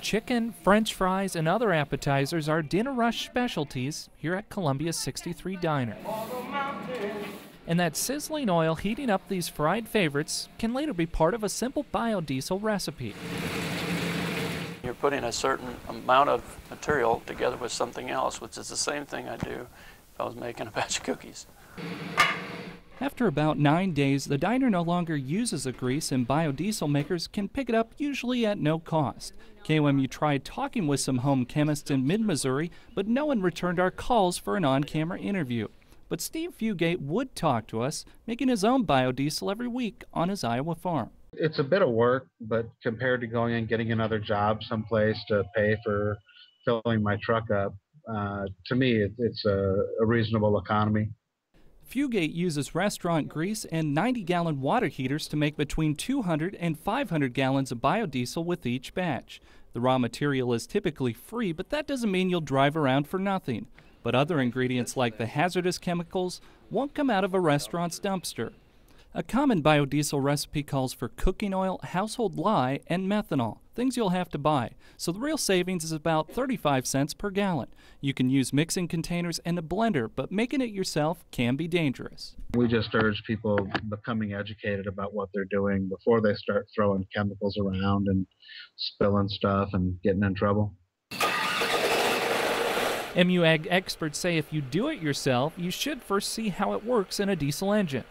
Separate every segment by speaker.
Speaker 1: Chicken, French fries, and other appetizers are dinner rush specialties here at Columbia's 63 Diner. And that sizzling oil heating up these fried favorites can later be part of a simple biodiesel recipe.
Speaker 2: You're putting a certain amount of material together with something else, which is the same thing I do if I was making a batch of cookies.
Speaker 1: After about 9 days, the diner no longer uses the grease, and biodiesel makers can pick it up, usually at no cost. KOMU tried talking with some home chemists in mid-Missouri, but no one returned our calls for an on-camera interview. But Steve Fugate would talk to us, making his own biodiesel every week on his Iowa farm.
Speaker 3: It's a bit of work, but compared to going and getting another job someplace to pay for filling my truck up, to me it's a reasonable economy.
Speaker 1: Fugate uses restaurant grease and 90-gallon water heaters to make between 200 and 500 gallons of biodiesel with each batch. The raw material is typically free, but that doesn't mean you'll drive around for nothing. But other ingredients like the hazardous chemicals won't come out of a restaurant's dumpster. A common biodiesel recipe calls for cooking oil, household lye, and methanol, things you'll have to buy. So the real savings is about 35 cents per gallon. You can use mixing containers and a blender, but making it yourself can be dangerous.
Speaker 3: We just urge people becoming educated about what they're doing before they start throwing chemicals around and spilling stuff and getting in trouble.
Speaker 1: MUAG experts say if you do it yourself, you should first see how it works in a diesel engine.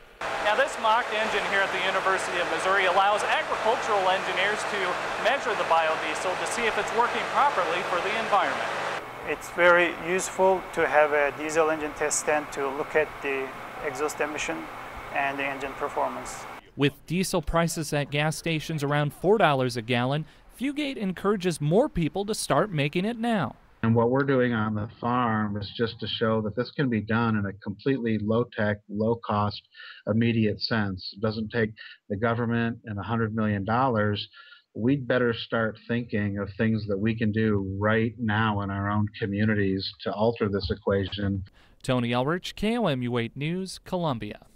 Speaker 4: Now, this mock engine here at the University of Missouri allows agricultural engineers to measure the biodiesel to see if it's working properly for the environment.
Speaker 5: It's very useful to have a diesel engine test stand to look at the exhaust emission and the engine performance.
Speaker 1: With diesel prices at gas stations around $4 a gallon, Fugate encourages more people to start making it now.
Speaker 3: And what we're doing on the farm is just to show that this can be done in a completely low-tech, low-cost, immediate sense. It doesn't take the government and $100 million. We'd better start thinking of things that we can do right now in our own communities to alter this equation.
Speaker 1: Tony Ullrich, KOMU 8 News, Columbia.